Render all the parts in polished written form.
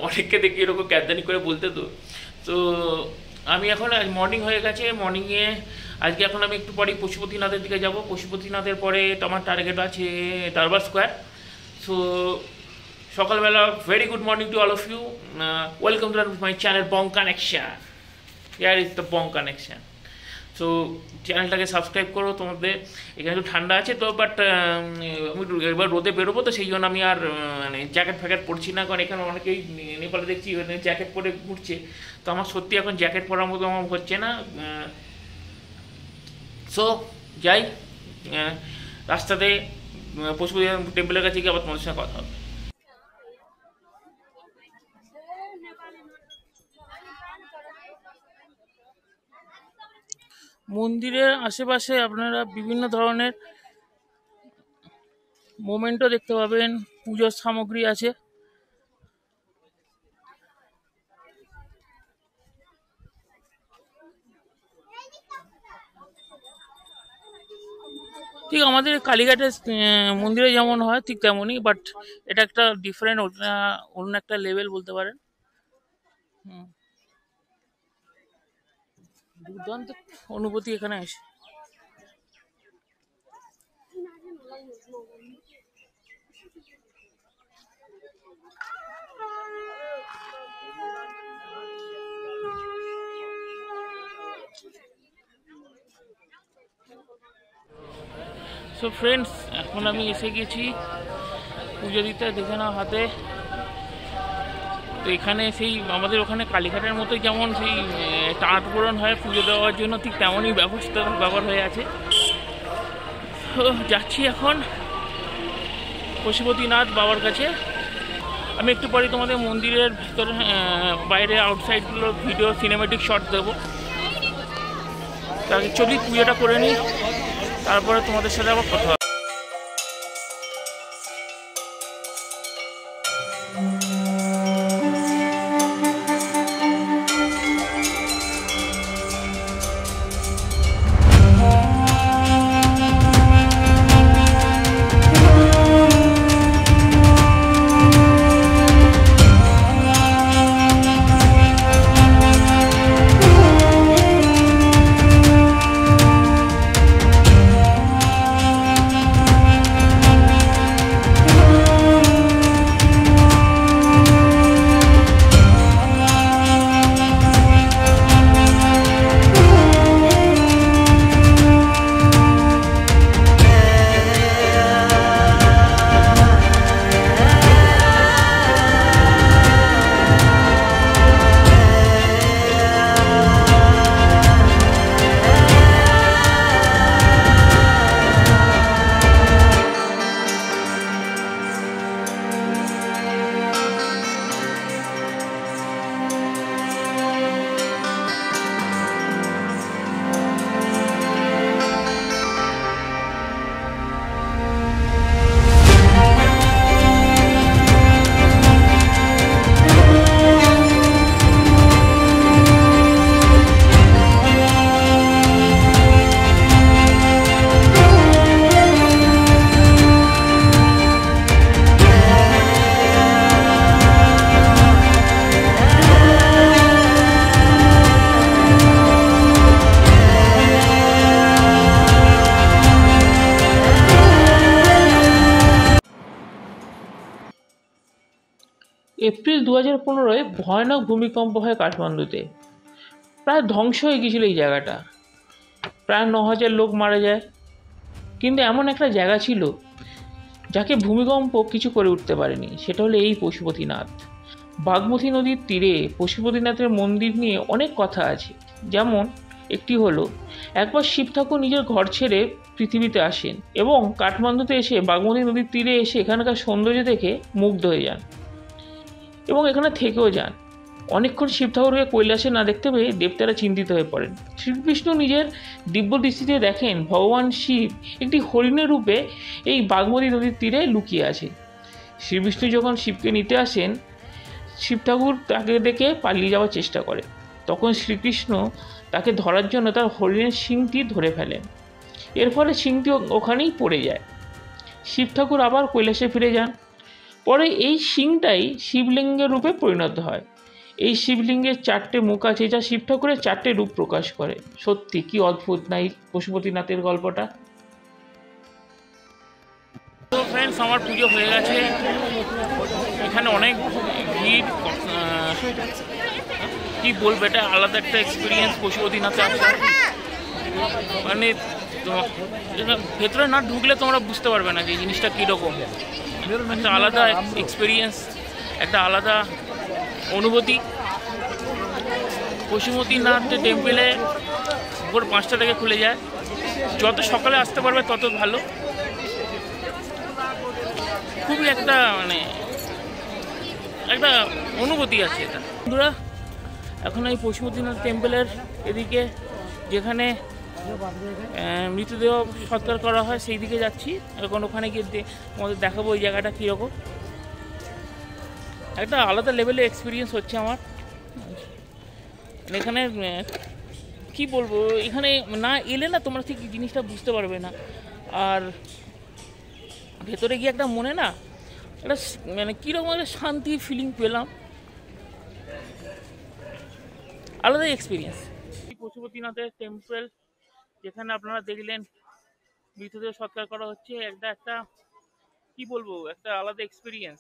অনেককে দেখি এরকম ক্যাদানি করে বলতে। তো তো আমি এখন মর্নিং হয়ে গেছে, মর্নিংয়ে আজকে এখন আমি একটু পরেই পশুপতিনাথের দিকে যাব। পশুপতিনাথের পরে তো আমার টার্গেট আছে দরবার স্কোয়ার। সো সকালবেলা very good morning to all of you, welcome to my channel Bong Connection. Here is the Bong Connection. So চ্যানেলটাকে সাবস্ক্রাইব করো। তোমাদের এখানে একটু ঠান্ডা আছে তো, বাট আমি এবার রোদে বেরোবো, তো সেই জন্য আমি আর মানে জ্যাকেট ফ্যাকেট পরছি না, কারণ এখানে অনেকেই নেপালে দেখছি জ্যাকেট পরে ঘুরছে। তো আমার সত্যি এখন জ্যাকেট পরার মতো আমার হচ্ছে না। সো যাই, রাস্তাতে পশুপতি টেম্পলের কাছে গিয়ে আবার তোমাদের সঙ্গে কথা হবে। মন্দিরের আশেপাশে আপনারা বিভিন্ন ধরনের মোমেন্টও দেখতে পাবেন, পুজোর সামগ্রী আছে। ঠিক আমাদের কালীঘাটের মন্দিরে যেমন হয় ঠিক তেমনই, বাট এটা একটা ডিফারেন্ট, অন্য একটা লেভেল বলতে পারেন। দুর্দান্ত অনুভূতি এখানে এসে। সো ফ্রেন্ডস, এখন আমি এসে গেছি পুজো দিতে। দেখে নাও হাতে। তো এখানে সেই আমাদের ওখানে কালীঘাটের মতোই যেমন সেই টাট পূরণ হয় পুজো দেওয়ার জন্য, ঠিক তেমনই ব্যবহার হয়ে আছে। তো যাচ্ছি এখন পশুপতিনাথ বাবার কাছে। আমি একটু পরে তোমাদের মন্দিরের ভিতরে বাইরে আউটসাইডগুলো ভিডিও সিনেমেটিক শট দেবো। তার চলি পুজোটা করে নিই, তারপরে তোমাদের সাথে আবার কথা হবে। এপ্রিল 2015-এ ভয়ানক ভূমিকম্প হয় কাঠমান্ডুতে। প্রায় ধ্বংস হয়ে গিয়েছিল এই জায়গাটা, প্রায় 9000 লোক মারা যায়। কিন্তু এমন একটা জায়গা ছিল যাকে ভূমিকম্প কিছু করে উঠতে পারেনি, সেটা হলো এই পশুপতিনাথ। বাগমতী নদীর তীরে পশুপতিনাথের মন্দির নিয়ে অনেক কথা আছে। যেমন একটি হলো, একবার শিব ঠাকুর নিজের ঘর ছেড়ে পৃথিবীতে আসেন এবং কাঠমান্ডুতে এসে বাগমতী নদীর তীরে এসে এখানকার সৌন্দর্য দেখে মুগ্ধ হয়ে যান এবং এখানে থেকেও যান। অনেকক্ষণ শিব ঠাকুরকে কৈলাসে না দেখতে পেয়ে দেবতারা চিন্তিত হয়ে পড়েন। শ্রীকৃষ্ণ নিজের দিব্য দৃষ্টিতে দেখেন ভগবান শিব একটি হরিণের রূপে এই বাগমতী নদীর তীরে লুকিয়ে আছে। শ্রীবিষ্ণু যখন শিবকে নিতে আসেন, শিব ঠাকুর তাকে দেখে পালিয়ে যাওয়ার চেষ্টা করে। তখন শ্রীকৃষ্ণ তাকে ধরার জন্য তার হরিণের শিংটি ধরে ফেলেন। এর ফলে শিংটি ওখানেই পড়ে যায়। শিব ঠাকুর আবার কৈলাসে ফিরে যান। পরে এই শিংটাই শিবলিঙ্গের রূপে পরিণত হয়। এই শিবলিঙ্গের 4টে মুখ আছে, যা শিব ঠাকুরের 4টে রূপ প্রকাশ করে। সত্যি কি অদ্ভুত না এই পশুপতিনাথের গল্পটা। তো ফ্রেন্ডস, আমার পুজো হয়ে গেছে। এখানে অনেক ভিড়, কি বলবো, এটা আলাদা একটা এক্সপিরিয়েন্স পশুপতিনাথে আসা। মানে ভেতরে না ঢুকলে তোমরা বুঝতে পারবে না যে এই জিনিসটা কীরকম। একটা আলাদা এক্সপিরিয়েন্স, একটা আলাদা অনুভূতি। পশুপতিনাথ টেম্পেলে ভোর 5টা থেকে খুলে যায়। যত সকালে আসতে পারবে তত ভালো। খুবই একটা মানে একটা অনুভূতি আছে এটা। বন্ধুরা, এখন এই পশুপতিনাথ টেম্পেলের এদিকে, যেখানে মৃতদেহ সৎকার করা হয়, সেই দিকে যাচ্ছি। এখন ওখানে গিয়ে তোমাদের দেখাবো ওই জায়গাটা কীরকম। একটা আলাদা লেভেলের এক্সপিরিয়েন্স হচ্ছে আমার এখানে। কি বলবো, এখানে না এলে না তোমরা ঠিক জিনিসটা বুঝতে পারবে না। আর ভেতরে গিয়ে একটা মনে না একটা মানে কীরকম একটা শান্তির ফিলিং পেলাম, আলাদা এক্সপিরিয়েন্স। পশুপতিনাথের টেম্পল, যেখানে আপনারা দেখলেন মৃতদেহ সৎকার করা হচ্ছে, একটা কি বলবো, একটা আলাদা এক্সপিরিয়েন্স।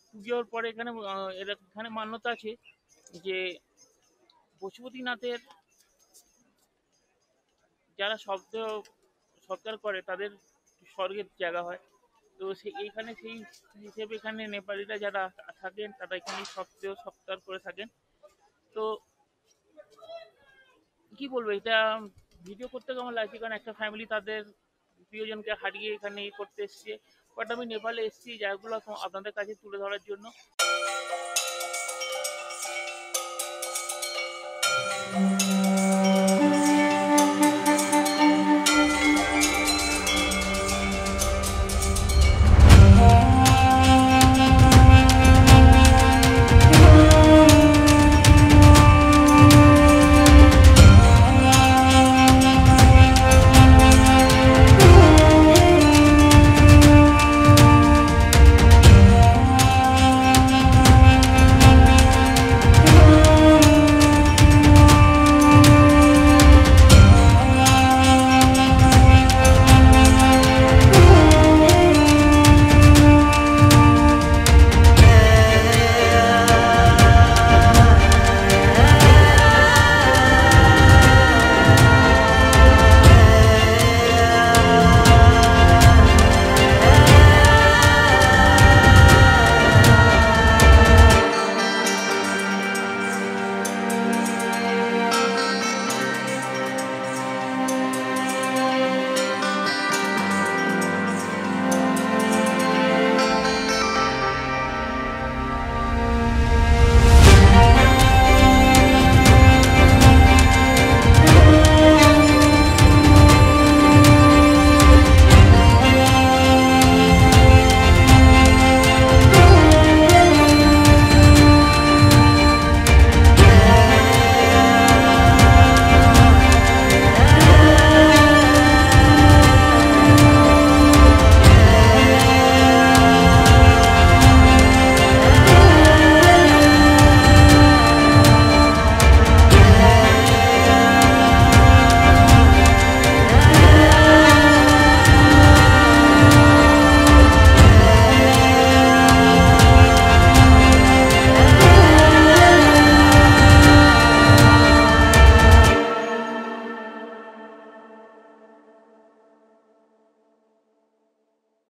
পুজোর পরে এখানে মান্যতা আছে যে পশুপতিনাথের যারা সৎকার করে তাদের স্বর্গের জায়গা হয়। তো এইখানে সেই হিসেবে এখানে নেপালিরা যারা থাকেন তারা এখানে সৎকার করে থাকেন। তো কি বলবো, এটা ভিডিও করতে কেমন লাগছে, কারণ একটা ফ্যামিলি তাদের প্রিয়জনকে হারিয়ে এখানে করতে এসছে। বাট আমি নেপালে এসেছি জায়গাগুলো আপনাদের কাছে তুলে ধরার জন্য।